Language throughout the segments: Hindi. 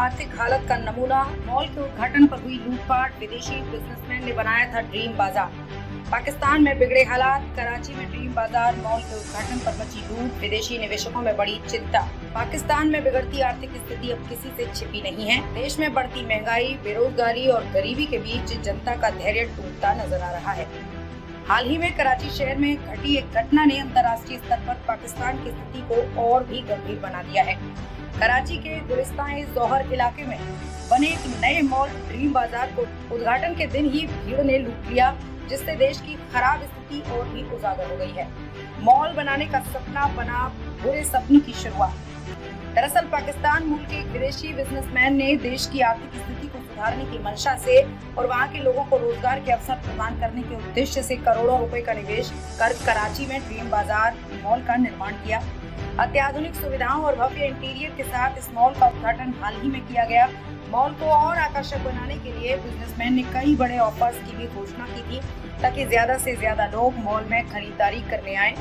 आर्थिक हालत का नमूना। मॉल के उद्घाटन पर हुई लूटपाट। विदेशी बिजनेसमैन ने बनाया था ड्रीम बाजार। पाकिस्तान में बिगड़े हालात। कराची में ड्रीम बाजार मॉल के उद्घाटन पर मची लूट। विदेशी निवेशकों में बड़ी चिंता। पाकिस्तान में बिगड़ती आर्थिक स्थिति अब किसी से छिपी नहीं है। देश में बढ़ती महंगाई, बेरोजगारी और गरीबी के बीच जनता का धैर्य टूटता नजर आ रहा है। हाल ही में कराची शहर में घटी एक घटना ने अंतर्राष्ट्रीय स्तर पर पाकिस्तान की स्थिति को और भी गंभीर बना दिया है। कराची के गुलिस्तान-ए-ज़ोहर इलाके में बने एक नए मॉल ड्रीम बाजार को उद्घाटन के दिन ही भीड़ ने लूट लिया, जिससे देश की खराब स्थिति और भी उजागर हो गई है। मॉल बनाने का सपना बना बुरे सपने की शुरुआत। दरअसल पाकिस्तान मूल के एक विदेशी बिजनेसमैन ने देश की आर्थिक स्थिति को सुधारने की मंशा से और वहां के लोगों को रोजगार के अवसर प्रदान करने के उद्देश्य से करोड़ों रुपए का निवेश कर कराची में ड्रीम बाजार मॉल का निर्माण किया। अत्याधुनिक सुविधाओं और भव्य इंटीरियर के साथ इस मॉल का उद्घाटन हाल ही में किया गया। मॉल को और आकर्षक बनाने के लिए बिजनेसमैन ने कई बड़े ऑफर्स की भी घोषणा की थी, ताकि ज्यादा से ज्यादा लोग मॉल में खरीदारी करने आए।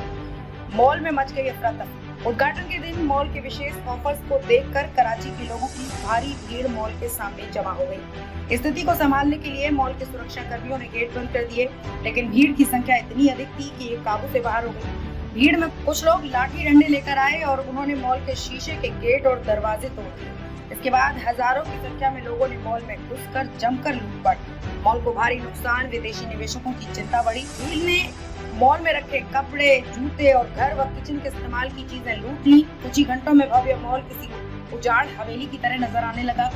मॉल में मच गई अफरा-तफरी। उद्घाटन के दिन मॉल के विशेष ऑफर्स को देखकर कराची के लोगों की भारी भीड़ मॉल के सामने जमा हो गई। स्थिति को संभालने के लिए मॉल के सुरक्षा कर्मियों ने गेट बंद कर दिए, लेकिन भीड़ की संख्या इतनी अधिक थी कि ये काबू से बाहर हो गई। भीड़ में कुछ लोग लाठी डंडे लेकर आए और उन्होंने मॉल के शीशे के गेट और दरवाजे तोड़ दिए। इसके बाद हजारों की संख्या में लोगों ने मॉल में घुसकर जमकर लूटपाट की। मॉल को भारी नुकसान, विदेशी निवेशकों की चिंता बढ़ी। भीड़ ने मॉल में रखे कपड़े, जूते और घर व किचन के इस्तेमाल की चीजें लूट ली। कुछ ही घंटों में भव्य मॉल किसी उजाड़ हवेली की तरह नजर आने लगा।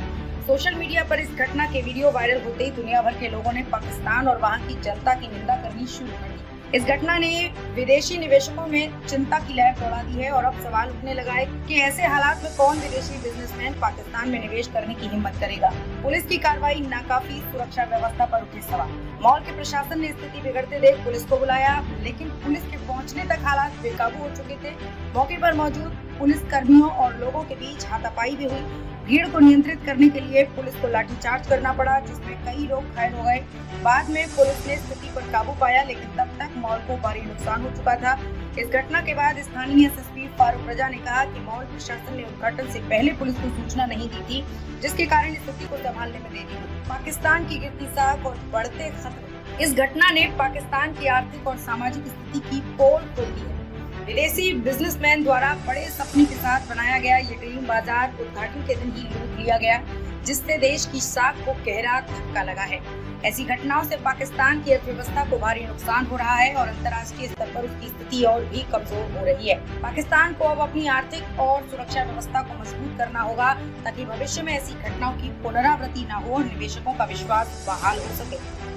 सोशल मीडिया पर इस घटना के वीडियो वायरल होते ही दुनिया भर के लोगों ने पाकिस्तान और वहां की जनता की निंदा करनी शुरू कर दी। इस घटना ने विदेशी निवेशकों में चिंता की लहर दौड़ा दी है और अब सवाल उठने लगा है कि ऐसे हालात में कौन विदेशी बिजनेसमैन पाकिस्तान में निवेश करने की हिम्मत करेगा। पुलिस की कार्रवाई नाकाफी, सुरक्षा व्यवस्था पर उठे सवाल। मॉल के प्रशासन ने स्थिति बिगड़ते देख पुलिस को बुलाया, लेकिन पुलिस के पहुंचने तक हालात बेकाबू हो चुके थे। मौके पर मौजूद पुलिस कर्मियों और लोगों के बीच हाथापाई भी हुई। भीड़ को नियंत्रित करने के लिए पुलिस को लाठीचार्ज करना पड़ा, जिसमें कई लोग घायल हो गए। बाद में पुलिस ने स्थिति पर काबू पाया, लेकिन तब तक मॉल को भारी नुकसान हो चुका था। इस घटना के बाद स्थानीय एसएसपी फारूक रजा ने कहा कि मॉल प्रशासन ने उद्घाटन से पहले पुलिस को सूचना नहीं दी थी, जिसके कारण स्थिति को संभालने में देरी हुई। पाकिस्तान की गिरती साख और बढ़ते खतरे। इस घटना ने पाकिस्तान की आर्थिक और सामाजिक स्थिति की पोल खोल दी है। विदेशी बिजनेसमैन द्वारा बड़े सपने के साथ बनाया गया ये ड्रीम बाजार उद्घाटन के दिन ही लूट लिया गया, जिससे देश की साख को गहरा धक्का लगा है। ऐसी घटनाओं से पाकिस्तान की अर्थव्यवस्था को भारी नुकसान हो रहा है और अंतर्राष्ट्रीय स्तर पर उसकी स्थिति और भी कमजोर हो रही है। पाकिस्तान को अब अपनी आर्थिक और सुरक्षा व्यवस्था को मजबूत करना होगा, ताकि भविष्य में ऐसी घटनाओं की पुनरावृत्ति न हो और निवेशकों का विश्वास बहाल हो सके।